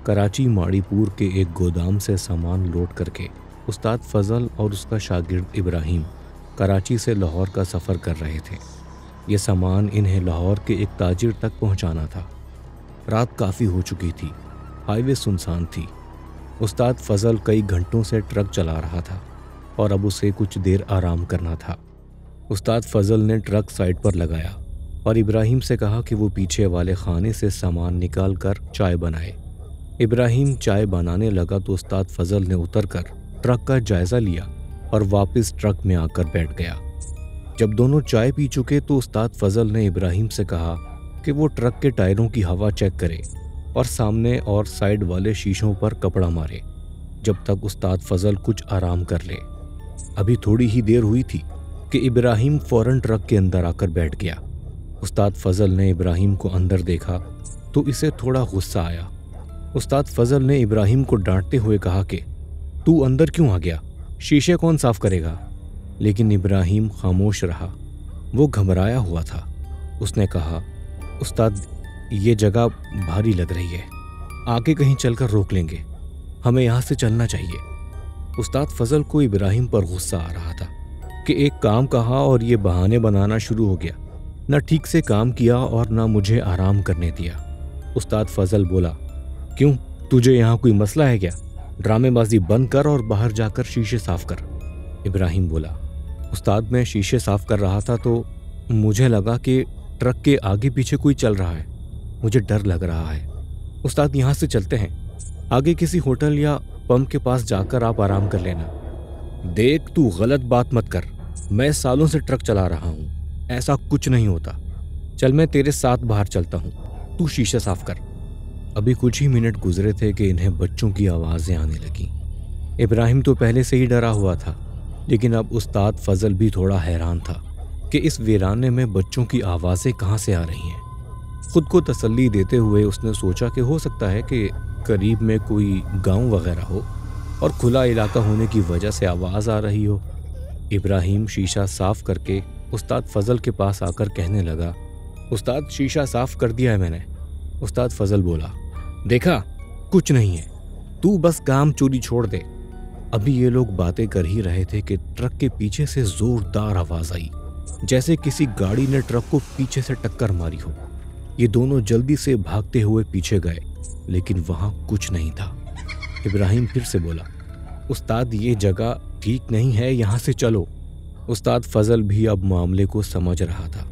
کراچی ماڑی پور کے ایک گودام سے سامان لوڈ کر کے استاد فضل اور اس کا شاگرد ابراہیم کراچی سے لاہور کا سفر کر رہے تھے۔ یہ سامان انہیں لاہور کے ایک تاجر تک پہنچانا تھا۔ رات کافی ہو چکی تھی، ہائی وے سنسان تھی۔ استاد فضل کئی گھنٹوں سے ٹرک چلا رہا تھا اور اب اسے کچھ دیر آرام کرنا تھا۔ استاد فضل نے ٹرک سائڈ پر لگایا اور ابراہیم سے کہا کہ وہ پیچھے والے خانے سے سامان نکال کر چائے بنائے۔ ابراہیم چائے بنانے لگا تو استاد فضل نے اتر کر ٹرک کا جائزہ لیا اور واپس ٹرک میں آ کر بیٹھ گیا۔ جب دونوں چائے پی چکے تو استاد فضل نے ابراہیم سے کہا کہ وہ ٹرک کے ٹائروں کی ہوا چیک کرے اور سامنے اور سائڈ والے شیشوں پر کپڑا مارے جب تک استاد فضل کچھ آرام کر لے۔ ابھی تھوڑی ہی دیر ہوئی تھی کہ ابراہیم فوراً ٹرک کے اندر آ کر بیٹھ گیا۔ استاد فضل نے ابراہیم کو اندر دیکھا تو اسے تھوڑا غصہ آیا۔ استاد فضل نے ابراہیم کو ڈانٹتے ہوئے کہا کہ تو اندر کیوں آ گیا؟ شیشے کون صاف کرے گا؟ لیکن ابراہیم خاموش رہا۔ وہ گھبرایا ہوا تھا۔ اس نے کہا، استاد یہ جگہ بھاری لگ رہی ہے، آگے کہیں چل کر روک لیں گے، ہمیں یہاں سے چلنا چاہیے۔ استاد فضل کو ابراہیم پر غصہ آ رہا تھا کہ ایک کام کہا اور یہ بہانے بنانا شروع ہو گیا، نہ ٹھیک سے کام کیا اور نہ مجھے آرام کرنے دیا۔ استاد فضل بولا، کیوں تجھے یہاں کوئی مسئلہ ہے کیا؟ ڈرامے بازی بند کر اور باہر جا کر شیشے صاف کر۔ ابراہیم بولا، استاد میں شیشے صاف کر رہا تھا تو مجھے لگا کہ ٹرک کے آگے پیچھے کوئی چل رہا ہے، مجھے ڈر لگ رہا ہے۔ استاد یہاں سے چلتے ہیں، آگے کسی ہوٹل یا پمپ کے پاس جا کر آپ آرام کر لینا۔ دیکھ تو غلط بات مت کر، میں سالوں سے ٹرک چلا رہا ہوں، ایسا کچھ نہیں ہوتا۔ چل میں تیرے ساتھ باہر چلتا ہوں، تو شیشے صاف کر۔ ابھی کچھ ہی منٹ گزرے تھے کہ انہیں بچوں کی آوازیں آنے لگیں۔ ابراہیم تو پہلے سے ہی ڈرا ہوا تھا، لیکن اب استاد فضل بھی تھوڑا حیران تھا کہ اس ویرانے میں بچوں کی آوازیں کہاں سے آ رہی ہیں۔ خود کو تسلی دیتے ہوئے اس نے سوچا کہ ہو سکتا ہے کہ قریب میں کوئی گاؤں وغیرہ ہو اور کھلا علاقہ ہونے کی وجہ سے آواز آ رہی ہو۔ ابراہیم شیشہ صاف کر کے استاد فضل کے پاس آ کر کہنے لگا، استاد شیشہ صاف کر دیا ہے میں نے۔ استاد فضل بولا، دیکھا کچھ نہیں ہے، تو بس کام چوری چھوڑ دے۔ ابھی یہ لوگ باتیں کر ہی رہے تھے کہ ٹرک کے پیچھے سے زوردار آواز آئی، جیسے کسی گاڑی نے ٹرک کو پیچھے سے ٹکر ماری ہو۔ یہ دونوں جلدی سے بھاگتے ہوئے پیچھے گئے، لیکن وہاں کچھ نہیں تھا۔ ابراہیم پھر سے بولا، استاد یہ جگہ ٹھیک نہیں ہے، یہاں سے چلو۔ استاد فضل بھی اب معاملے کو سمجھ رہا تھا۔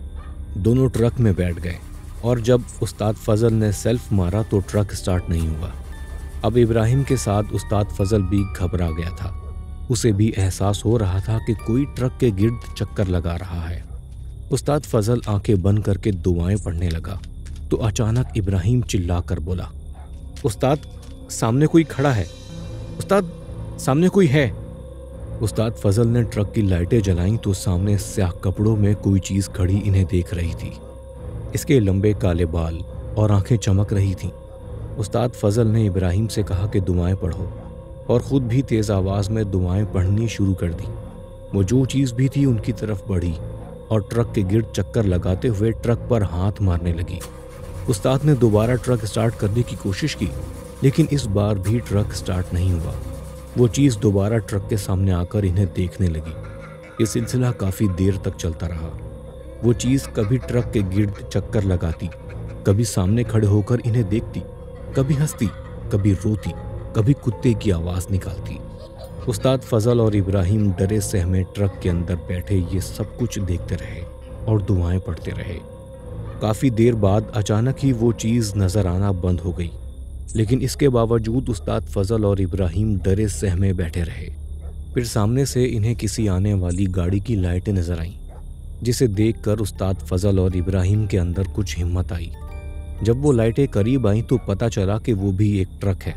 دونوں ٹرک میں بیٹھ گئے اور جب استاد فضل نے سیلف مارا تو ٹرک سٹارٹ نہیں ہوا۔ اب ابراہیم کے ساتھ استاد فضل بھی گھبرا گیا تھا۔ اسے بھی احساس ہو رہا تھا کہ کوئی ٹرک کے گرد چکر لگا رہا ہے۔ استاد فضل آنکھیں بند کر کے دعائیں پڑھنے لگا تو اچانک ابراہیم چلا کر بولا، استاد سامنے کوئی کھڑا ہے، استاد سامنے کوئی ہے۔ استاد فضل نے ٹرک کی لائٹیں جلائیں تو سامنے سیاہ کپڑوں میں کوئی چیز کھڑی انہیں دیکھ رہی تھی۔ اس کے لمبے کالے بال اور آنکھیں چمک رہی تھیں۔ استاد فضل نے ابراہیم سے کہا کہ دعائیں پڑھو اور خود بھی تیز آواز میں دعائیں پڑھنی شروع کر دی۔ وہ جو چیز بھی تھی ان کی طرف بڑھی اور ٹرک کے گرد چکر لگاتے ہوئے ٹرک پر ہاتھ مارنے لگی۔ استاد نے دوبارہ ٹرک سٹارٹ کرنے کی کوشش کی، لیکن اس بار بھی ٹرک سٹارٹ نہیں ہوا۔ وہ چیز دوبارہ ٹرک کے سامنے آ کر انہیں دیکھنے لگی۔ یہ سلسلہ کافی دیر تک چلتا رہا۔ وہ چیز کبھی ٹرک کے گرد چکر لگاتی، کبھی سامنے کھڑے ہو کر انہیں دیکھتی، کبھی ہنستی، کبھی روتی، کبھی کتے کی آواز نکالتی۔ استاد فضل اور ابراہیم ڈرے سہمے ٹرک کے اندر بیٹھے یہ سب کچھ دیکھتے رہے اور دعائیں پڑھتے رہے۔ کافی دیر بعد اچانک ہی وہ چیز نظر آنا بند ہو گئی، لیکن اس کے باوجود استاد فضل اور ابراہیم ڈرے سہمے بیٹھے رہے۔ پھر سامنے سے انہیں کسی آنے والی گاڑی کی لائٹیں نظر آئیں، جسے دیکھ کر استاد فضل اور ابراہیم کے اندر کچھ ہمت آئی۔ جب وہ لائٹیں قریب آئیں تو پتہ چلا کہ وہ بھی ایک ٹرک ہے۔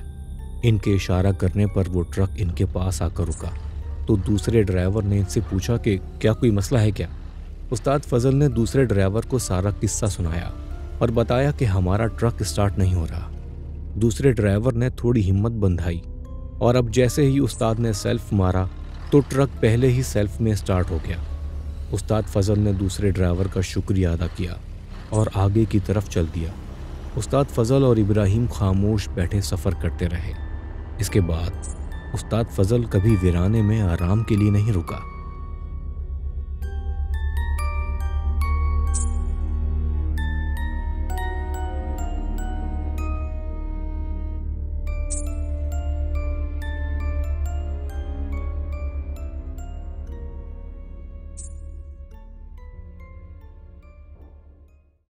ان کے اشارہ کرنے پر وہ ٹرک ان کے پاس آ کر رکا تو دوسرے ڈرائیور نے ان سے پوچھا کہ کیا کوئی مسئلہ ہے کیا؟ استاد فضل نے دوسرے ڈرائیور کو سارا قصہ سنایا اور بتایا کہ ہمارا ٹرک سٹارٹ نہیں ہو رہا۔ دوسرے ڈرائیور نے تھوڑی ہمت بندھائی اور اب جیسے ہی استاد نے سیلف مارا تو ٹرک پہلے ہی سیلف میں سٹارٹ ہو گیا۔ استاد فضل نے دوسرے ڈرائیور کا شکریہ ادا کیا اور آگے کی طرف چل دیا۔ استاد فضل اور ابراہیم خاموش بیٹھے سفر کرتے رہے۔ اس کے بعد استاد فضل کبھی ویرانے میں آرام کے لیے نہیں رکا۔